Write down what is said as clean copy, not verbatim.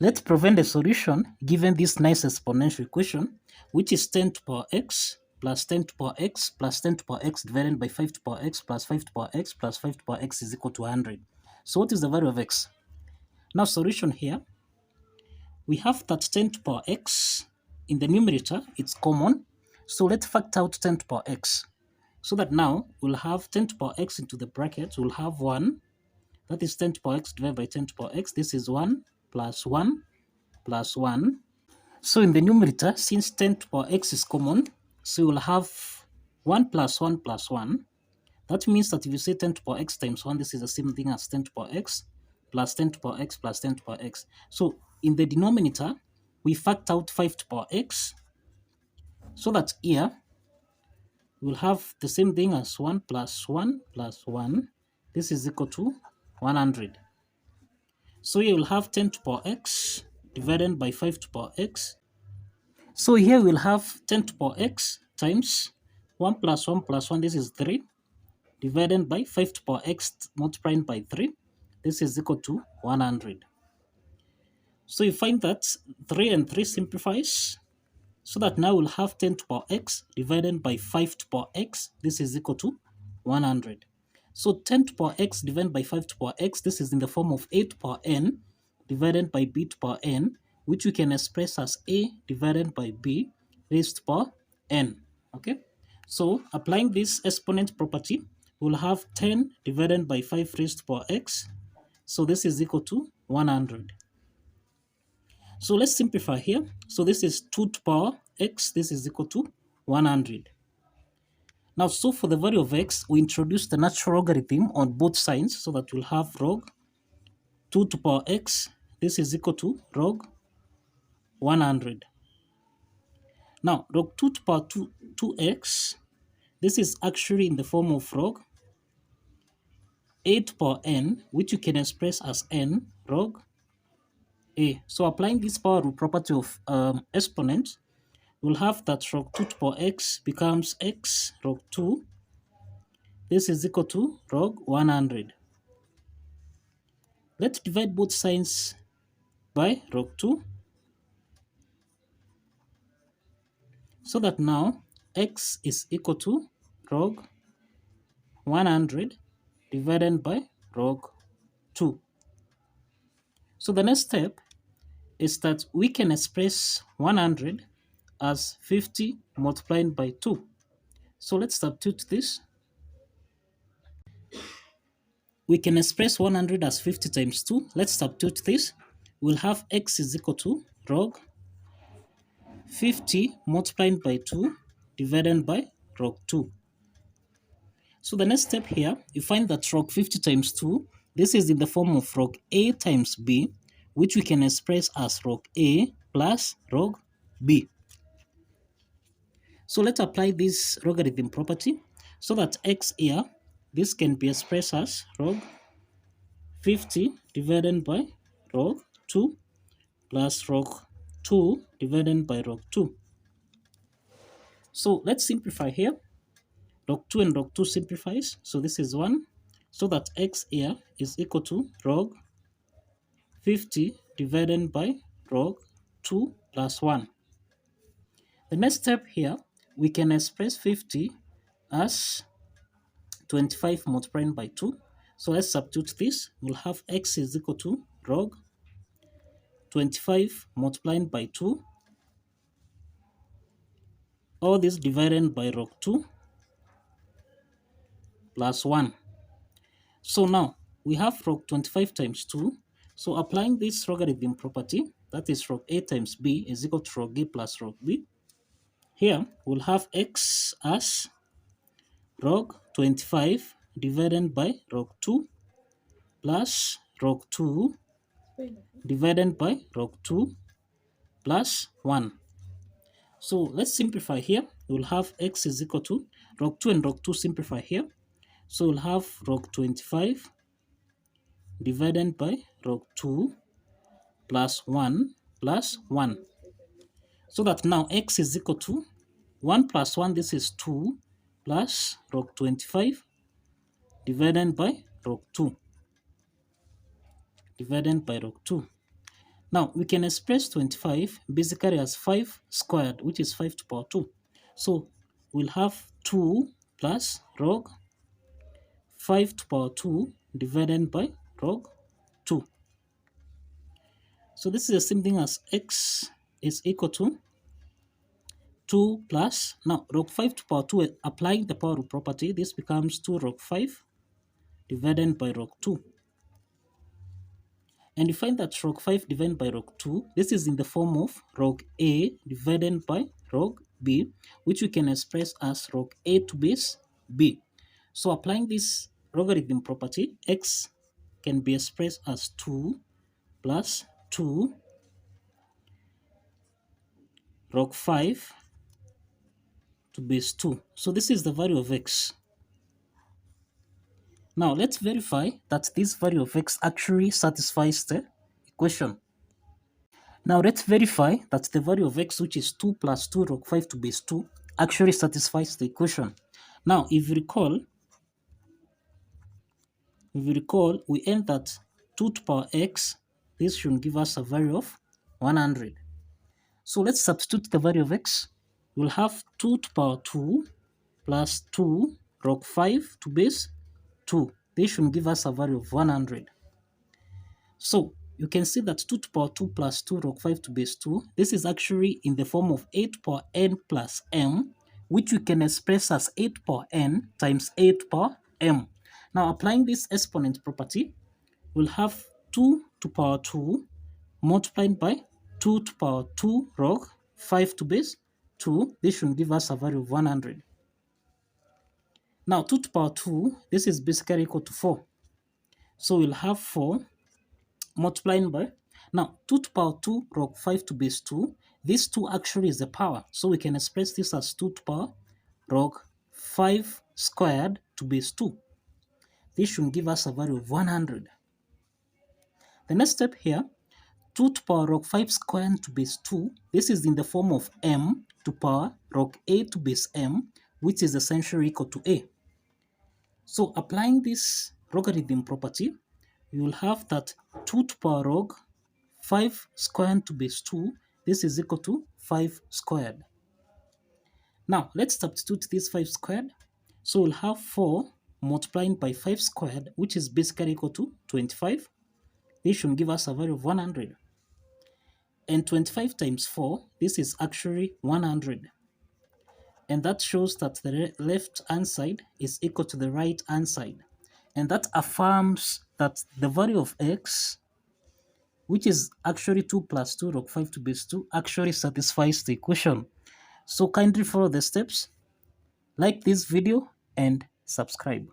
Let's prevent a solution given this nice exponential equation, which is 10 to the power x plus 10 to the power x plus 10 to the power x divided by 5 to the power x plus 5 to the power x plus 5 to the power x is equal to 100. So what is the value of x? Now solution here, we have that 10 to the power x in the numerator, it's common. So let's factor out 10 to the power x. So that now we'll have 10 to the power x into the bracket, we'll have 1. That is 10 to the power x divided by 10 to the power x. This is 1 plus 1 plus 1. So in the numerator, since 10 to the power x is common, so we'll have 1 plus 1 plus 1. That means that if you say 10 to the power x times 1, this is the same thing as 10 to the power x plus 10 to the power x plus 10 to the power x. So in the denominator, we factor out 5 to the power x, so that here we'll have the same thing as 1 plus 1 plus 1. This is equal to 100. So here we'll have 10 to the power x divided by 5 to the power x. So here we'll have 10 to the power x times 1 plus 1 plus 1, this is 3, divided by 5 to the power x multiplied by 3. This is equal to 100. So you find that 3 and 3 simplifies, so that now we'll have 10 to the power x divided by 5 to the power x. This is equal to 100. So 10 to the power x divided by 5 to the power x, this is in the form of a to the power n divided by b to the power n, which we can express as a divided by b raised to the power n. Okay, so applying this exponent property, we'll have 10 divided by 5 raised to the power x. So this is equal to 100. So let's simplify here. So this is 2 to the power x. This is equal to 100. Now, so for the value of x, we introduce the natural logarithm on both sides, so that we'll have log 2 to the power x. This is equal to log 100. Now, log 2 to the power 2x, this is actually in the form of log a to the power n, which you can express as n log a. So applying this power rule property of exponent, we'll have that log 2 to the power x becomes x log 2. This is equal to log 100. Let's divide both sides by log 2, so that now x is equal to log 100 divided by log 2. So the next step is that we can express 100 as 50 multiplied by 2. So let's substitute this. We can express 100 as 50 times 2. Let's substitute this. We'll have x is equal to log 50 multiplied by 2 divided by log 2. So the next step here, you find that log 50 times 2, this is in the form of log a times b, which we can express as log a plus log b. So let's apply this logarithm property, so that x here, this can be expressed as log 50 divided by log 2 plus log 2 divided by log 2. So let's simplify here. Log 2 and log 2 simplifies, so this is 1, so that x here is equal to log 50 divided by log 2 plus 1. The next step here, we can express 50 as 25 multiplied by 2. So let's substitute this. We'll have x is equal to log 25 multiplied by 2. All this divided by log 2 plus 1. So now we have log 25 times 2. So applying this logarithm property, that is log a times b is equal to log a plus log b. Here we'll have x as log 25 divided by log 2 plus log 2 divided by log 2 plus 1. So let's simplify here. We'll have x is equal to log 2 and log 2 simplify here. So we'll have log 25 divided by log 2 plus 1 plus 1. So that now x is equal to 1 plus 1, this is 2, plus log 25 divided by log 2. Divided by log 2. Now, we can express 25 basically as 5 squared, which is 5 to the power 2. So, we'll have 2 plus log 5 to the power 2 divided by log 2. So, this is the same thing as x is equal to 2 plus, now log 5 to the power 2, applying the power rule property, this becomes 2 log 5 divided by log 2. And you find that log 5 divided by log 2, this is in the form of log a divided by log b, which we can express as log a to base b. So applying this logarithm property, x can be expressed as 2 plus 2 log 5 to base 2. So this is the value of x. Now let's verify that this value of x actually satisfies the equation. Now let's verify that the value of x, which is 2 plus 2 log 5 to base 2, actually satisfies the equation. Now if you recall, we end that 2 to the power x, this should give us a value of 100. So let's substitute the value of x. We'll have 2 to the power 2 plus 2 log 5 to base 2. This should give us a value of 100. So you can see that 2 to the power 2 plus 2 log 5 to base 2, this is actually in the form of 8 to the power n plus m, which we can express as 8 to the power n times 8 to the power m. Now applying this exponent property, we'll have 2 to the power 2 multiplied by 2 to the power 2 log 5 to base 2. This should give us a value of 100. Now 2 to the power 2, this is basically equal to 4. So we'll have 4 multiplying by, now 2 to the power 2 log 5 to base 2, this 2 actually is the power, so we can express this as 2 to the power log 5 squared to base 2. This should give us a value of 100. The next step here, 2 to the power log 5 squared to base 2, this is in the form of m to the power log a to base m, which is essentially equal to a. So applying this logarithm property, you will have that 2 to the power log 5 squared to base 2, this is equal to 5 squared. Now let's substitute this 5 squared. So we'll have 4 multiplying by 5 squared, which is basically equal to 25. This should give us a value of 100. And 25 times 4, this is actually 100. And that shows that the left hand side is equal to the right hand side. And that affirms that the value of x, which is actually 2 plus 2 log 5 to base 2, actually satisfies the equation. So kindly follow the steps, like this video, and subscribe.